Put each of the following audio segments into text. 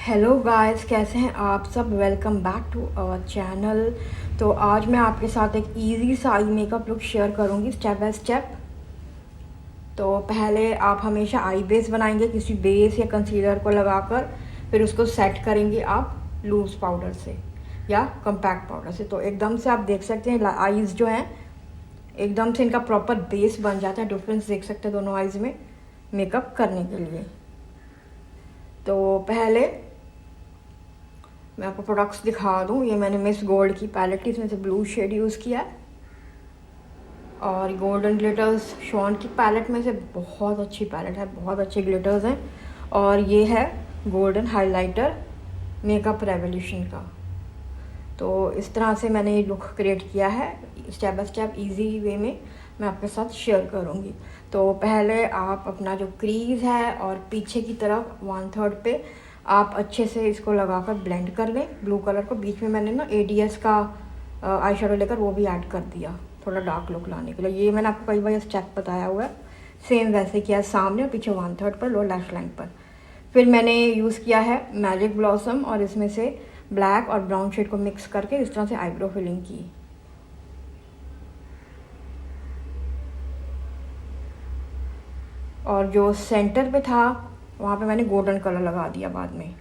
Hello guys, कैसे हैं आप सब। Welcome back to our channel. तो आज मैं आपके साथ एक इजी सा आई मेकअप लुक शेयर करूंगी स्टेप बाय स्टेप। तो पहले आप हमेशा आई बेस बनाएंगे किसी बेस या कंसीलर को लगाकर, फिर उसको सेट करेंगे आप लूज पाउडर से या कम्पैक्ट पाउडर से। तो एकदम से आप देख सकते हैं आईज जो हैं एकदम से इनका प्रॉपर बेस बन जाता है। डिफरेंस देख सकते हैं दोनों आईज में मेकअप करने के लिए। तो पहले मैं आपको प्रोडक्ट्स दिखा दूँ। ये मैंने मिस गोल्ड की पैलेट की, इसमें से ब्लू शेड यूज़ किया है। और गोल्डन ग्लिटर्स शॉन की पैलेट में से बहुत अच्छी पैलेट है, बहुत अच्छे ग्लिटर्स हैं। और ये है गोल्डन हाइलाइटर मेकअप रेवोल्यूशन का। तो इस तरह से मैंने ये लुक क्रिएट किया है, step by step easy way में मैं आपके साथ शेयर करूँगी। तो पहले आप अपना जो क्रीज है और पीछे की तरफ 1/3 पे आप अच्छे से इसको लगाकर ब्लेंड कर लें ब्लू कलर को। बीच में मैंने ना ADS का आई शेडो लेकर वो भी ऐड कर दिया थोड़ा डार्क लुक लाने के लिए। ये मैंने आपको कई बार स्टेप बताया हुआ है, सेम वैसे किया सामने और पीछे 1/3 पर लोअर लैश लाइन पर। फिर मैंने यूज़ किया है मैजिक ब्लॉसम और इसमें से ब्लैक और ब्राउन शेड को मिक्स करके इस तरह से आईब्रो फिलिंग की। और जो सेंटर पे था वहाँ पे मैंने गोल्डन कलर लगा दिया बाद में।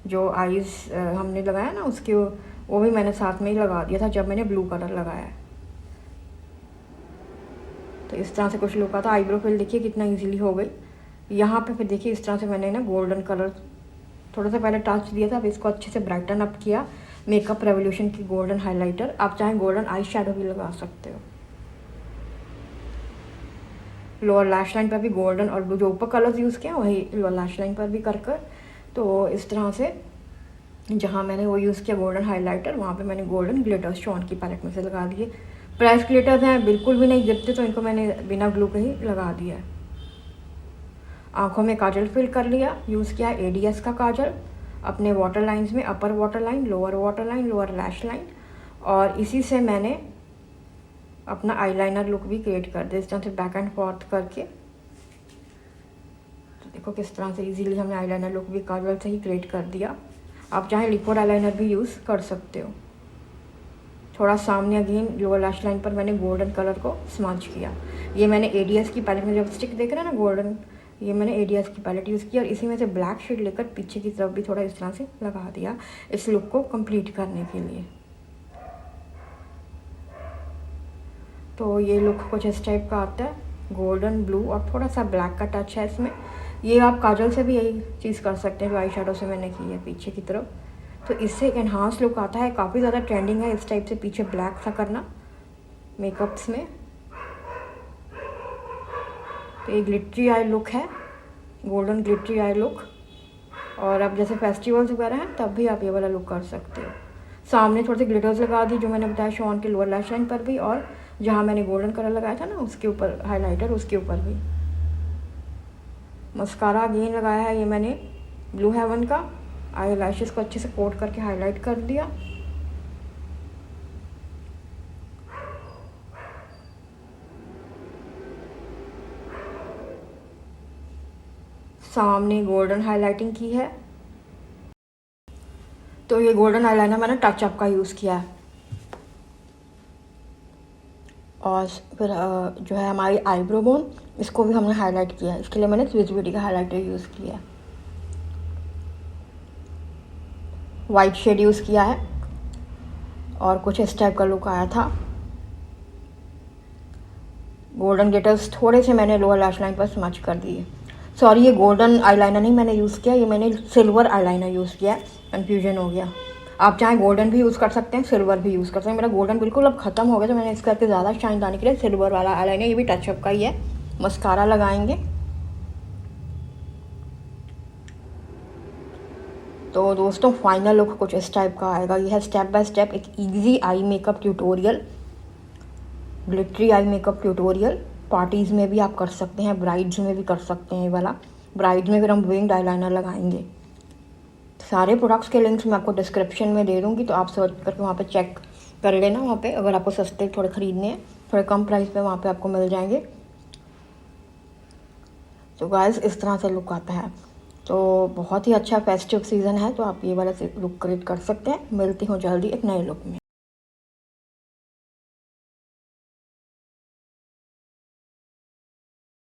जो आईज हमने लगाया ना उसके वो भी मैंने साथ में ही लगा दिया था जब मैंने ब्लू कलर लगाया। तो इस तरह से कुछ लुक आता। आईब्रो फिल देखिए कितना इजीली हो गई। यहाँ पे फिर देखिए इस तरह से मैंने ना गोल्डन कलर थोड़ा सा पहले टच दिया था, अब इसको अच्छे से ब्राइटन अप किया। मेकअप रेवोल्यूशन की गोल्डन हाइलाइटर, आप चाहें गोल्डन आई शेडो भी लगा सकते हो। लोअर लैश लाइन पर भी गोल्डन और ब्लू जो ऊपर कलर्स यूज़ किए वही लोअर लैश लाइन पर भी कर तो इस तरह से जहाँ मैंने वो यूज़ किया गोल्डन हाइलाइटर, वहाँ पे मैंने गोल्डन ग्लिटर्स शॉन की पैलेट में से लगा दिए। प्राइस ग्लिटर्स हैं, बिल्कुल भी नहीं गिरते, तो इनको मैंने बिना ग्लू के ही लगा दिया है। आँखों में काजल फिल कर लिया, यूज़ किया ADS का काजल अपने वाटर लाइन्स में, अपर water line, lower water line, lower lash line. और इसी से मैंने अपना आईलाइनर लुक भी क्रिएट कर दिया इस तरह से बैक एंड फॉर्थ करके। तो देखो किस तरह से इजीली हमने आईलाइनर लुक भी काजल से ही क्रिएट कर दिया। आप चाहे लिक्विड आईलाइनर भी यूज़ कर सकते हो। थोड़ा सामने अगेन लोअर लैश लाइन पर मैंने गोल्डन कलर को स्मच किया। ये मैंने ADS की पैलेट में, जब स्टिक देख रहे हैं ना गोल्डन, ये मैंने ADS की पैलेट यूज़ की और इसी में से ब्लैक शेड लेकर पीछे की तरफ भी थोड़ा इस तरह से लगा दिया इस लुक को कंप्लीट करने के लिए। तो ये लुक कुछ इस टाइप का आता है, गोल्डन ब्लू और थोड़ा सा ब्लैक का टच है इसमें। ये आप काजल से भी यही चीज़ कर सकते हैं जो आई शेडो से मैंने की है पीछे की तरफ। तो इससे एनहांस लुक आता है। काफ़ी ज़्यादा ट्रेंडिंग है इस टाइप से पीछे ब्लैक सा करना मेकअप्स में। तो ये ग्लिटरी आई लुक है, गोल्डन ग्लिटरी आई लुक। और अब जैसे फेस्टिवल्स वगैरह हैं तब भी आप ये वाला लुक कर सकते हो। सामने थोड़े से ग्लिटर्स लगा दी जो मैंने बताया शॉन के लोअर लैश लाइन पर भी, और जहाँ मैंने गोल्डन कलर लगाया था ना उसके ऊपर हाइलाइटर, उसके ऊपर भी। मस्कारा अगेन लगाया है ये मैंने ब्लू हेवन का, आई लैशेस को अच्छे से कोट करके हाईलाइट कर दिया। सामने गोल्डन हाइलाइटिंग की है। तो ये गोल्डन आईलाइनर मैंने टच अप का यूज़ किया है। और फिर जो है हमारी आईब्रो बोन, इसको भी हमने हाईलाइट किया है। इसके लिए मैंने स्विस ब्यूटी का हाइलाइटर यूज़ किया है, वाइट शेड यूज़ किया है। और कुछ इस टाइप का लुक आया था। गोल्डन ग्लिटर्स थोड़े से मैंने लोअर लैश लाइन पर स्मच कर दिए। सॉरी, ये गोल्डन आईलाइनर नहीं मैंने यूज़ किया, ये मैंने सिल्वर आईलाइनर यूज़ किया, कन्फ्यूजन हो गया। आप चाहे गोल्डन भी यूज़ कर सकते हैं, सिल्वर भी यूज़ कर सकते हैं। मेरा गोल्डन बिल्कुल अब ख़त्म हो गया तो मैंने इस करके ज़्यादा शाइन लाने के लिए सिल्वर वाला आईलाइनर, ये भी टचअप का ही है। मस्कारा लगाएंगे। तो दोस्तों फाइनल लुक कुछ इस टाइप का आएगा। यह है स्टेप बाय स्टेप एक easy eye makeup tutorial, glittery eye makeup tutorial. Parties में भी आप कर सकते हैं, ब्राइड्स में भी कर सकते हैं ये वाला। ब्राइड्स में फिर हम विंग्ड आईलाइनर लगाएंगे। सारे प्रोडक्ट्स के लिंक्स मैं आपको डिस्क्रिप्शन में दे दूँगी, तो आप सर्च करके वहाँ पे चेक कर लेना। वहाँ पे अगर आपको सस्ते थोड़े ख़रीदने हैं, थोड़े कम प्राइस पे वहाँ पे आपको मिल जाएंगे। तो गाइस इस तरह से लुक आता है। तो बहुत ही अच्छा फेस्टिव सीज़न है, तो आप ये वाला लुक क्रिएट कर सकते हैं। मिलती हूँ जल्दी एक नए लुक में।